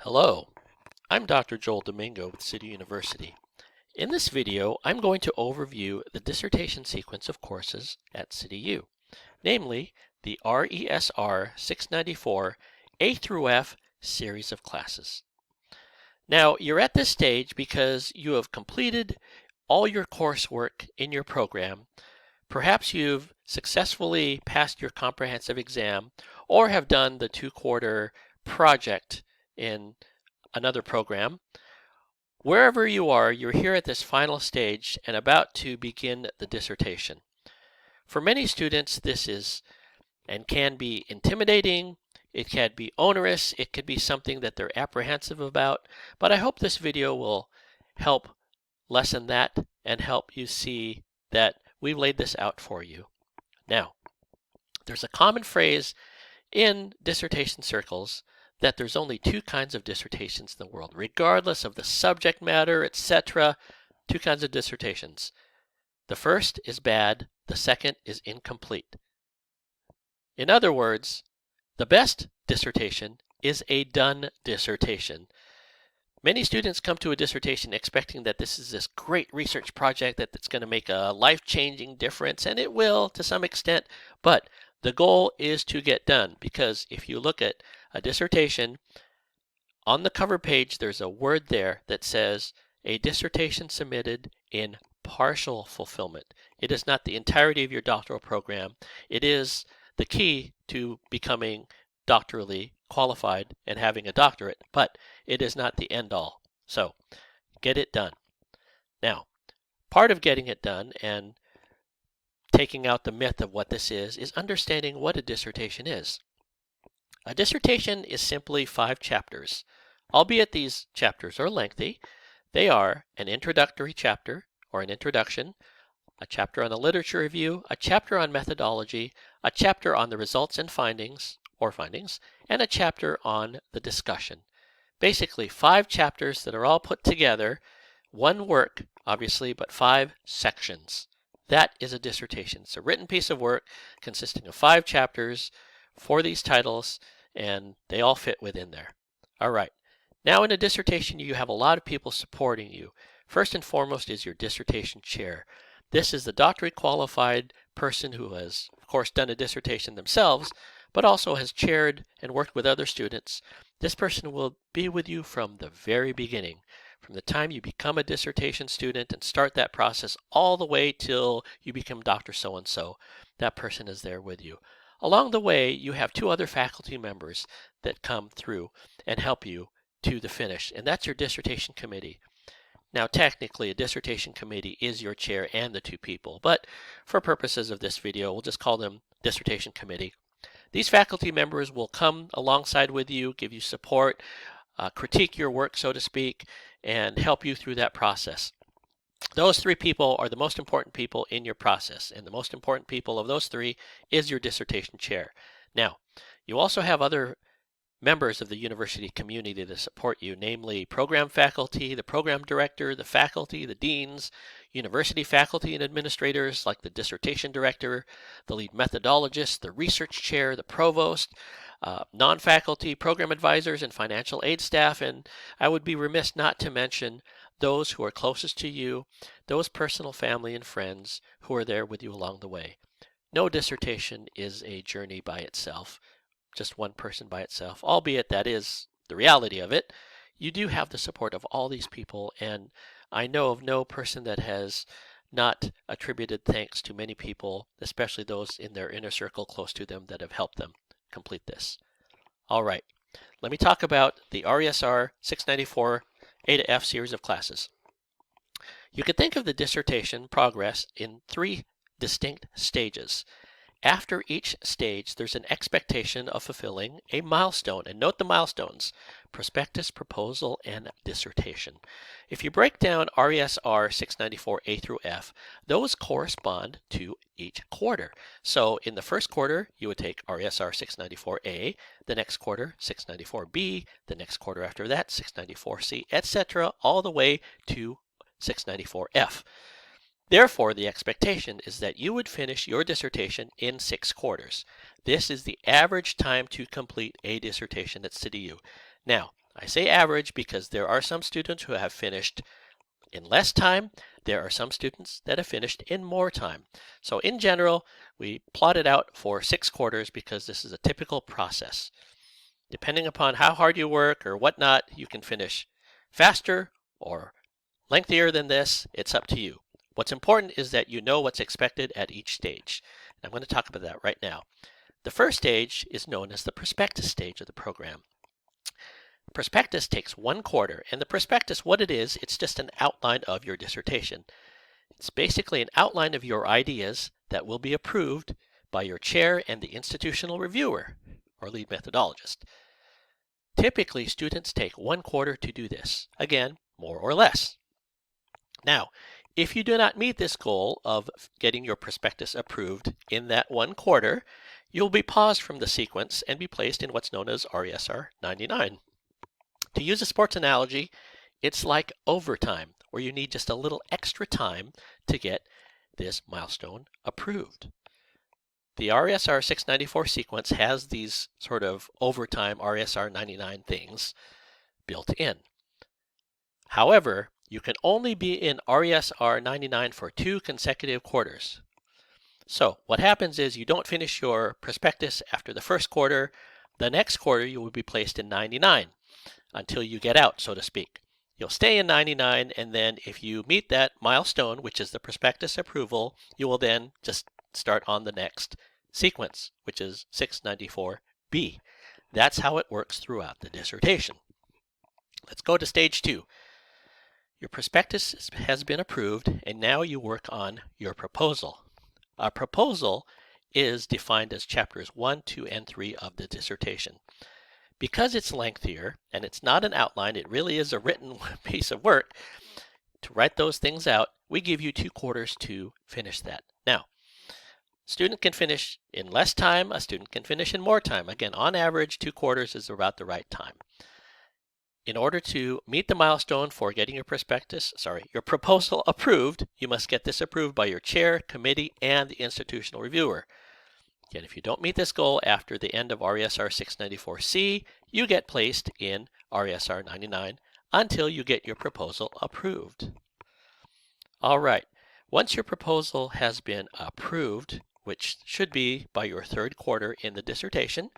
Hello, I'm Dr. Joel Domingo with City University. In this video, I'm going to overview the dissertation sequence of courses at CityU, namely the RESR 694 A through F series of classes. Now, you're at this stage because you have completed all your coursework in your program. Perhaps you've successfully passed your comprehensive exam or have done the 2-quarter project in another program. Wherever you are, you're here at this final stage and about to begin the dissertation. For many students, this is and can be intimidating, it can be onerous, it could be something that they're apprehensive about, but I hope this video will help lessen that and help you see that we've laid this out for you. Now, there's a common phrase in dissertation circles that there's only 2 kinds of dissertations in the world, regardless of the subject matter, etc. 2 kinds of dissertations. The first is bad, the second is incomplete. In other words, the best dissertation is a done dissertation. Many students come to a dissertation expecting that this is this great research project that's going to make a life-changing difference, and it will to some extent, but the goal is to get done, because if you look at a dissertation, on the cover page there's a word there that says a dissertation submitted in partial fulfillment. It is not the entirety of your doctoral program. It is the key to becoming doctorally qualified and having a doctorate, but it is not the end all. So get it done. Now, part of getting it done and taking out the myth of what this is understanding what a dissertation is. A dissertation is simply 5 chapters. Albeit these chapters are lengthy, they are an introductory chapter or an introduction, a chapter on the literature review, a chapter on methodology, a chapter on the results and findings, and a chapter on the discussion. Basically 5 chapters that are all put together, one work, obviously, but 5 sections. That is a dissertation. It's a written piece of work consisting of 5 chapters for these titles, and they all fit within there. All right. Now in a dissertation, you have a lot of people supporting you. First and foremost is your dissertation chair. This is the doctorate qualified person who has, of course, done a dissertation themselves, but also has chaired and worked with other students. This person will be with you from the very beginning, from the time you become a dissertation student and start that process all the way till you become Dr. So-and-so. That person is there with you. Along the way, you have 2 other faculty members that come through and help you to the finish, and that's your dissertation committee. Now, technically, a dissertation committee is your chair and the 2 people, but for purposes of this video, we'll just call them dissertation committee. These faculty members will come alongside with you, give you support, critique your work, so to speak, and help you through that process. Those 3 people are the most important people in your process, and the most important people of those 3 is your dissertation chair. Now, you also have other members of the university community to support you, namely program faculty, the program director, the faculty, the deans, university faculty and administrators like the dissertation director, the lead methodologist, the research chair, the provost, non-faculty program advisors and financial aid staff, and I would be remiss not to mention those who are closest to you, those personal family and friends who are there with you along the way. No dissertation is a journey by itself, just one person by itself, albeit that is the reality of it. You do have the support of all these people, and I know of no person that has not attributed thanks to many people, especially those in their inner circle close to them that have helped them complete this. All right, let me talk about the RESR 694 A to F series of classes. You can think of the dissertation progress in 3 distinct stages. After each stage, there's an expectation of fulfilling a milestone. And note the milestones: prospectus, proposal, and dissertation. If you break down RESR 694 A through F, those correspond to each quarter. So in the first quarter, you would take RESR 694A, the next quarter 694B, the next quarter after that 694C, etc., all the way to 694F. Therefore, the expectation is that you would finish your dissertation in 6 quarters. This is the average time to complete a dissertation at CityU. Now, I say average because there are some students who have finished in less time. There are some students that have finished in more time. So in general, we plot it out for 6 quarters because this is a typical process. Depending upon how hard you work or whatnot, you can finish faster or lengthier than this. It's up to you. What's important is that you know what's expected at each stage. I'm going to talk about that right now. The first stage is known as the prospectus stage of the program. Prospectus takes 1 quarter, and the prospectus, what it is, it's just an outline of your dissertation. It's basically an outline of your ideas that will be approved by your chair and the institutional reviewer, or lead methodologist. Typically, students take 1 quarter to do this. Again, more or less. Now, if you do not meet this goal of getting your prospectus approved in that 1 quarter, you'll be paused from the sequence and be placed in what's known as RESR 99. To use a sports analogy, it's like overtime, where you need just a little extra time to get this milestone approved. The RESR 694 sequence has these sort of overtime RESR 99 things built in. However, you can only be in RESR 99 for 2 consecutive quarters. So what happens is you don't finish your prospectus after the first quarter. The next quarter you will be placed in 99 until you get out, so to speak. You'll stay in 99, and then if you meet that milestone, which is the prospectus approval, you will then just start on the next sequence, which is 694B. That's how it works throughout the dissertation. Let's go to stage 2. Your prospectus has been approved, and now you work on your proposal. A proposal is defined as chapters 1, 2, and 3 of the dissertation. Because it's lengthier and it's not an outline, it really is a written piece of work. To write those things out, we give you 2 quarters to finish that. Now, a student can finish in less time, a student can finish in more time. Again, on average, 2 quarters is about the right time. In order to meet the milestone for getting your proposal approved, you must get this approved by your chair, committee, and the institutional reviewer. Again, if you don't meet this goal after the end of RESR 694C, you get placed in RESR 99 until you get your proposal approved. All right, once your proposal has been approved, which should be by your 3rd quarter in the dissertation,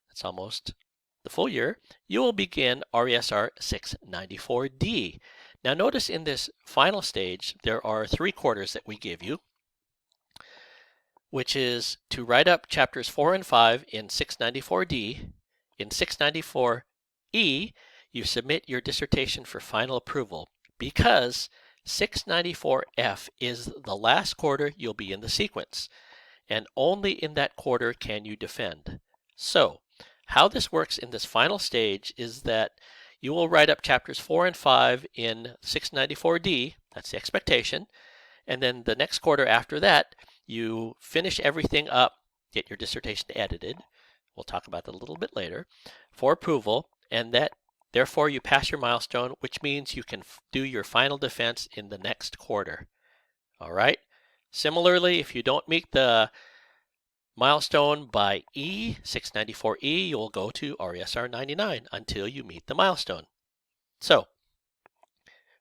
that's almost the full year, you will begin RESR 694D. Now notice in this final stage, there are 3 quarters that we give you, which is to write up chapters 4 and 5 in 694D. In 694E, you submit your dissertation for final approval because 694F is the last quarter you'll be in the sequence, and only in that quarter can you defend. So, how this works in this final stage is that you will write up chapters 4 and 5 in 694D, that's the expectation, and then the next quarter after that, you finish everything up, get your dissertation edited, we'll talk about that a little bit later, for approval, and that therefore you pass your milestone, which means you can do your final defense in the next quarter. All right? Similarly, if you don't meet the milestone by E, 694E, you'll go to RESR 99 until you meet the milestone. So,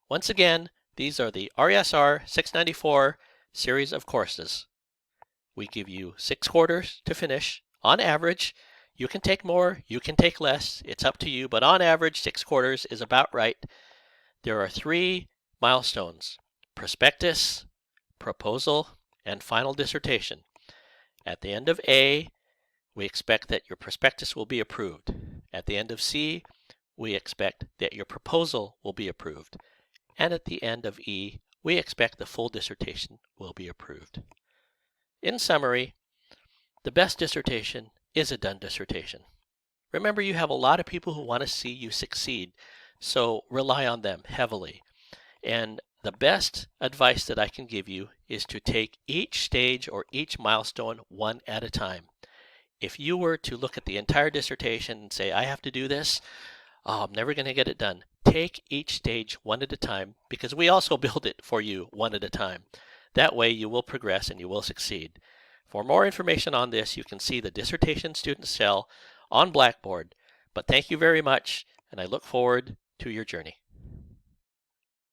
once again, these are the RESR 694 series of courses. We give you 6 quarters to finish. On average, you can take more, you can take less, it's up to you, but on average, 6 quarters is about right. There are 3 milestones: prospectus, proposal, and final dissertation. At the end of A, we expect that your prospectus will be approved. At the end of C, we expect that your proposal will be approved. And at the end of E, we expect the full dissertation will be approved. In summary, the best dissertation is a done dissertation. Remember, you have a lot of people who want to see you succeed, so rely on them heavily. And the best advice that I can give you is to take each stage or each milestone one at a time. If you were to look at the entire dissertation and say, I have to do this, I'm never going to get it done. Take each stage one at a time, because we also build it for you one at a time. That way you will progress and you will succeed. For more information on this, you can see the Dissertation Student Cell on Blackboard. But thank you very much. and I look forward to your journey.